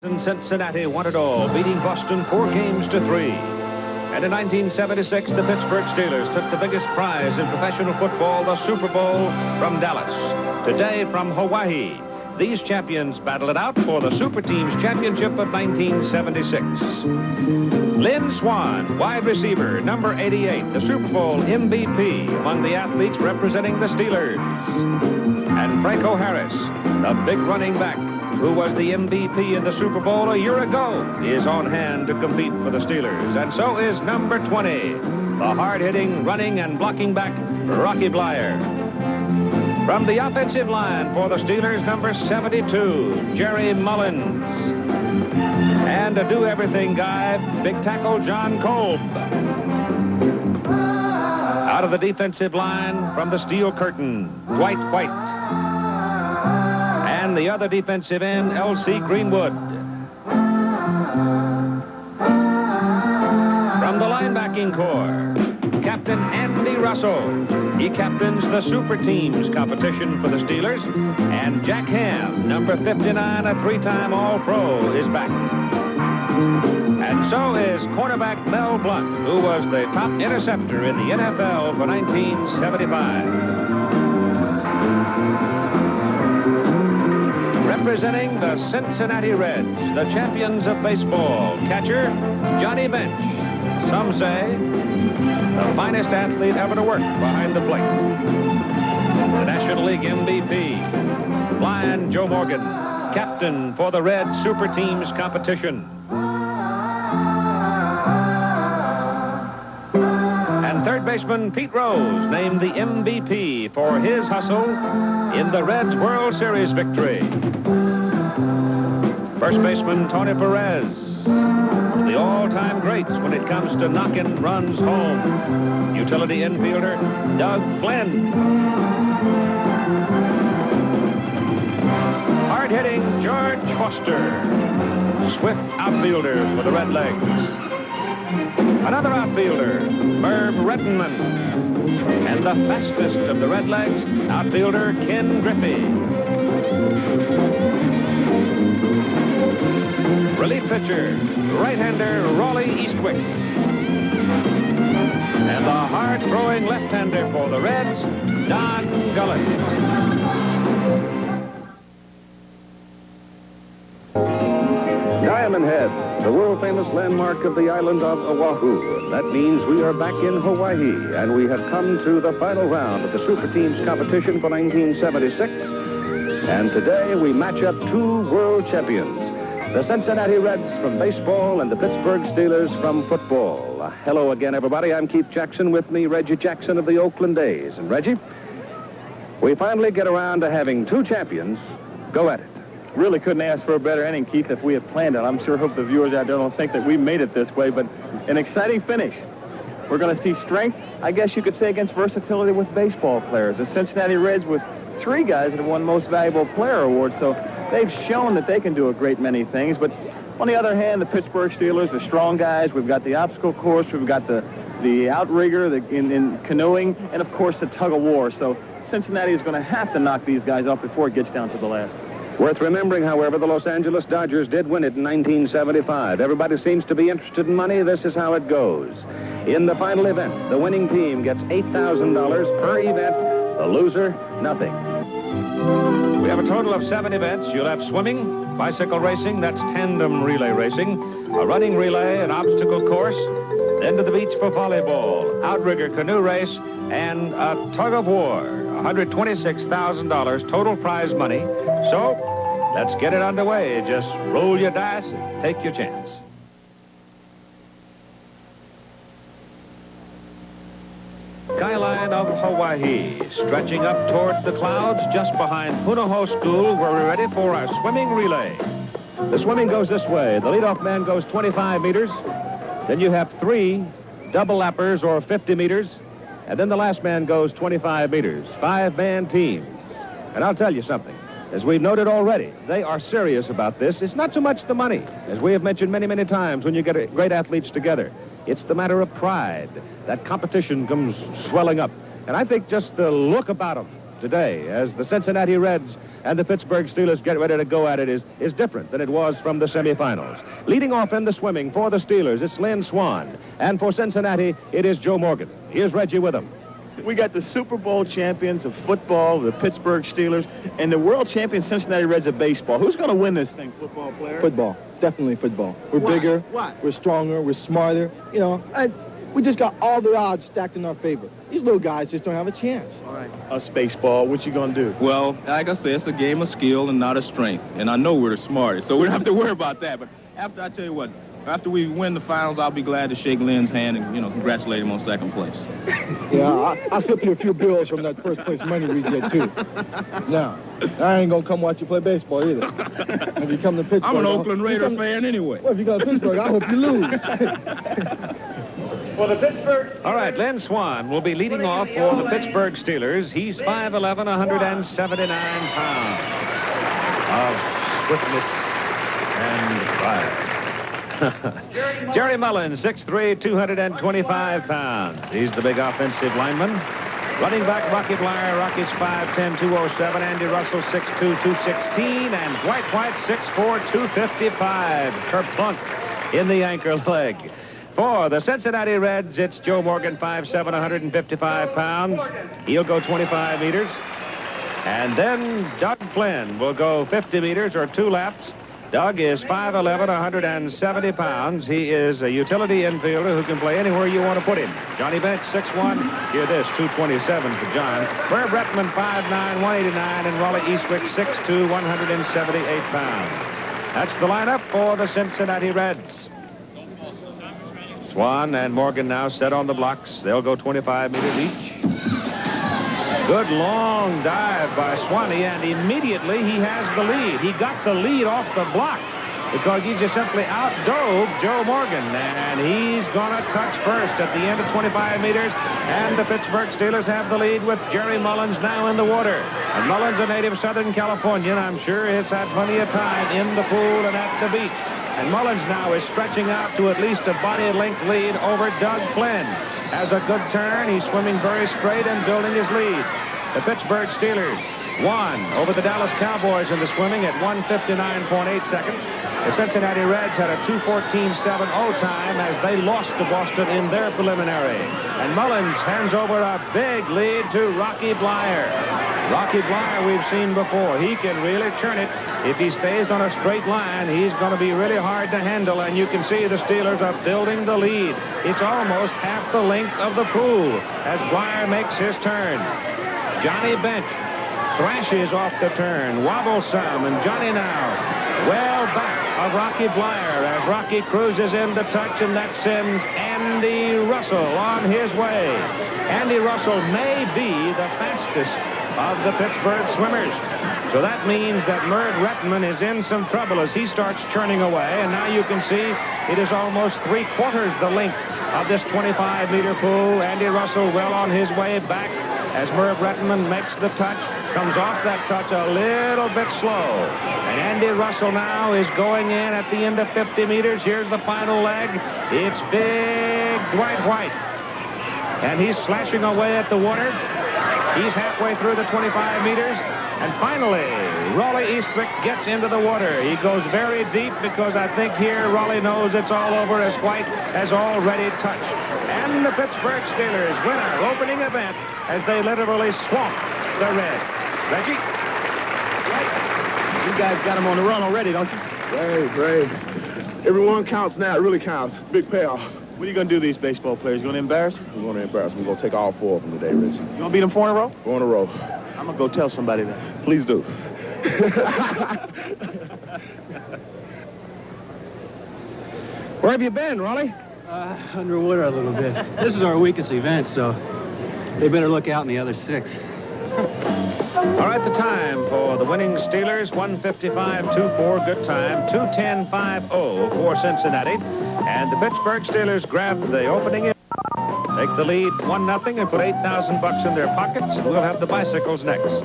Cincinnati won it all, beating Boston 4-3. And in 1976, the Pittsburgh Steelers took the biggest prize in professional football, the Super Bowl, from Dallas. Today, from Hawaii, these champions battle it out for the Superteams championship of 1976. Lynn Swan, wide receiver, number 88, the Super Bowl MVP among the athletes representing the Steelers. And Franco Harris, the big running back, who was the MVP in the Super Bowl a year ago, is on hand to compete for the Steelers. And so is number 20, the hard-hitting, running, and blocking back, Rocky Blyer. From the offensive line for the Steelers, number 72, Jerry Mullins. And a do-everything guy, big tackle, John Kolb. Out of the defensive line, from the Steel Curtain, Dwight White. And the other defensive end, L.C. Greenwood. From the linebacking corps, Captain Andy Russell. He captains the Superteams competition for the Steelers. And Jack Ham, number 59, a three-time All-Pro, is back. And so is cornerback Mel Blount, who was the top interceptor in the NFL for 1975. Representing the Cincinnati Reds, the champions of baseball, catcher Johnny Bench. Some say the finest athlete ever to work behind the plate. The National League MVP, Flying Joe Morgan, captain for the Red Superteams competition. And third baseman Pete Rose named the MVP for his hustle in the Reds World Series victory. First baseman Tony Perez, one of the all-time greats when it comes to knocking runs home. Utility infielder Doug Flynn. Hard-hitting George Foster, swift outfielder for the Redlegs. Another outfielder, Merv Rettenman. And the fastest of the Redlegs, outfielder Ken Griffey. Relief pitcher, right-hander Raleigh Eastwick. And the hard-throwing left-hander for the Reds, Don Gullett. Diamond Head, the world-famous landmark of the island of Oahu. That means we are back in Hawaii, and we have come to the final round of the Superteams competition for 1976. And today we match up two world champions, the Cincinnati Reds from baseball and the Pittsburgh Steelers from football. Hello again, everybody. I'm Keith Jackson. With me, Reggie Jackson of the Oakland A's. And Reggie, we finally get around to having two champions go at it. Really couldn't ask for a better inning, Keith, if we had planned it. I'm sure hope the viewers out there don't think that we made it this way, but an exciting finish. We're going to see strength, I guess you could say, against versatility with baseball players. The Cincinnati Reds with three guys that have won Most Valuable Player Award, so they've shown that they can do a great many things. But on the other hand, the Pittsburgh Steelers, the strong guys, we've got the obstacle course, we've got the outrigger in canoeing, and of course the tug of war. So Cincinnati is going to have to knock these guys off before it gets down to the last. Worth remembering, however, the Los Angeles Dodgers did win it in 1975. Everybody seems to be interested in money. This is how it goes. In the final event, the winning team gets $8,000 per event. The loser, nothing. We have a total of 7 events. You'll have swimming, bicycle racing, that's tandem relay racing, a running relay, an obstacle course, then to the beach for volleyball, outrigger canoe race, and a tug of war. $126,000 total prize money. So, let's get it underway. Just roll your dice and take your chance. Skyline of Hawaii, stretching up toward the clouds just behind Punahou School, where we're ready for our swimming relay. The swimming goes this way. The leadoff man goes 25 meters. Then you have 3 double lappers or 50 meters. And then the last man goes 25 meters. 5-man teams. And I'll tell you something. As we've noted already, they are serious about this. It's not so much the money, as we have mentioned many, many times when you get great athletes together. It's the matter of pride. That competition comes swelling up. And I think just the look about them today as the Cincinnati Reds and the Pittsburgh Steelers get ready to go at it is different than it was from the semifinals. Leading off in the swimming for the Steelers, it's Lynn Swann. And for Cincinnati, it is Joe Morgan. Here's Reggie with him. We got the Super Bowl champions of football, the Pittsburgh Steelers, and the world champion Cincinnati Reds of baseball. Who's going to win this thing, football player? Football. Definitely football. We're bigger. Why? We're stronger. We're smarter. You know, we just got all the odds stacked in our favor. These little guys just don't have a chance. All right. Us baseball, what you going to do? Well, like I said, it's a game of skill and not of strength. And I know we're the smartest, so we don't have to worry about that. But I tell you what, after we win the finals, I'll be glad to shake Lynn's hand and, congratulate him on second place. Yeah, I'll slip you a few bills from that first place money we get, too. Now, I ain't going to come watch you play baseball either. If you come to Pittsburgh... I'm an Oakland Raider fan anyway. Well, if you come to Pittsburgh, I hope you lose. For the Pittsburgh... All right, Lynn Swann will be leading off for the Pittsburgh Steelers. He's 5'11", 179 pounds of swiftness and fire. Jerry Mullins, 6'3", 225 pounds. He's the big offensive lineman. Running back, Rocky Blyer. Rocky's 5'10", 207. Andy Russell, 6'2", 216. And Dwight White, 6'4", 255. Kerplunk in the anchor leg. For the Cincinnati Reds, it's Joe Morgan, 5'7", 155 pounds. He'll go 25 meters. And then Doug Flynn will go 50 meters or 2 laps. Doug is 5'11", 170 pounds. He is a utility infielder who can play anywhere you want to put him. Johnny Bench, 6'1", hear this, 227 for John. Herb Rettman, 5'9", 189, and Raleigh Eastwick, 6'2", 178 pounds. That's the lineup for the Cincinnati Reds. Swann and Morgan now set on the blocks. They'll go 25 meters each. Good long dive by Swanee, and immediately he has the lead. He got the lead off the block because he just simply outdove Joe Morgan, and he's going to touch first at the end of 25 meters, and the Pittsburgh Steelers have the lead with Jerry Mullins now in the water. And Mullins, a native of Southern California, and I'm sure has had plenty of time in the pool and at the beach. And Mullins now is stretching out to at least a body-length lead over Doug Flynn. Has a good turn. He's swimming very straight and building his lead. The Pittsburgh Steelers won over the Dallas Cowboys in the swimming at 1:59.8 seconds. The Cincinnati Reds had a 2:14.70 time as they lost to Boston in their preliminary. And Mullins hands over a big lead to Rocky Blyer. Rocky Blyer we've seen before. He can really churn it. If he stays on a straight line, he's going to be really hard to handle, and you can see the Steelers are building the lead. It's almost half the length of the pool as Blyer makes his turn. Johnny Bench thrashes off the turn, wobbles some, and Johnny now well back of Rocky Blyer as Rocky cruises into touch, and that sends Andy Russell on his way. Andy Russell may be the fastest of the Pittsburgh swimmers. So that means that Merv Rettman is in some trouble as he starts churning away, and now you can see it is almost 3/4 the length of this 25-meter pool. Andy Russell well on his way back as Merv Rettman makes the touch, comes off that touch a little bit slow. And Andy Russell now is going in at the end of 50 meters. Here's the final leg. It's big Dwight White. And he's slashing away at the water. He's halfway through the 25 meters. And finally, Raleigh Eastwick gets into the water. He goes very deep because I think here Raleigh knows it's all over as White has already touched. And the Pittsburgh Steelers win our opening event as they literally swamp the Reds. Reggie? You guys got him on the run already, don't you? Great. Everyone counts now. It really counts. Big payoff. What are you going to do to these baseball players? You going to embarrass them? We're going to embarrass them. We're going to take all 4 of them today, Rich. You going to beat them 4 in a row? 4 in a row. I'm going to go tell somebody that. Please do. Where have you been, Raleigh? Underwater a little bit. This is our weakest event, so they better look out in the other 6. All right, the time for the winning Steelers, 1:55.24, good time, 2:10.50 for Cincinnati. And the Pittsburgh Steelers grab the opening, take the lead 1-0, and put $8,000 in their pockets. And we'll have the bicycles next.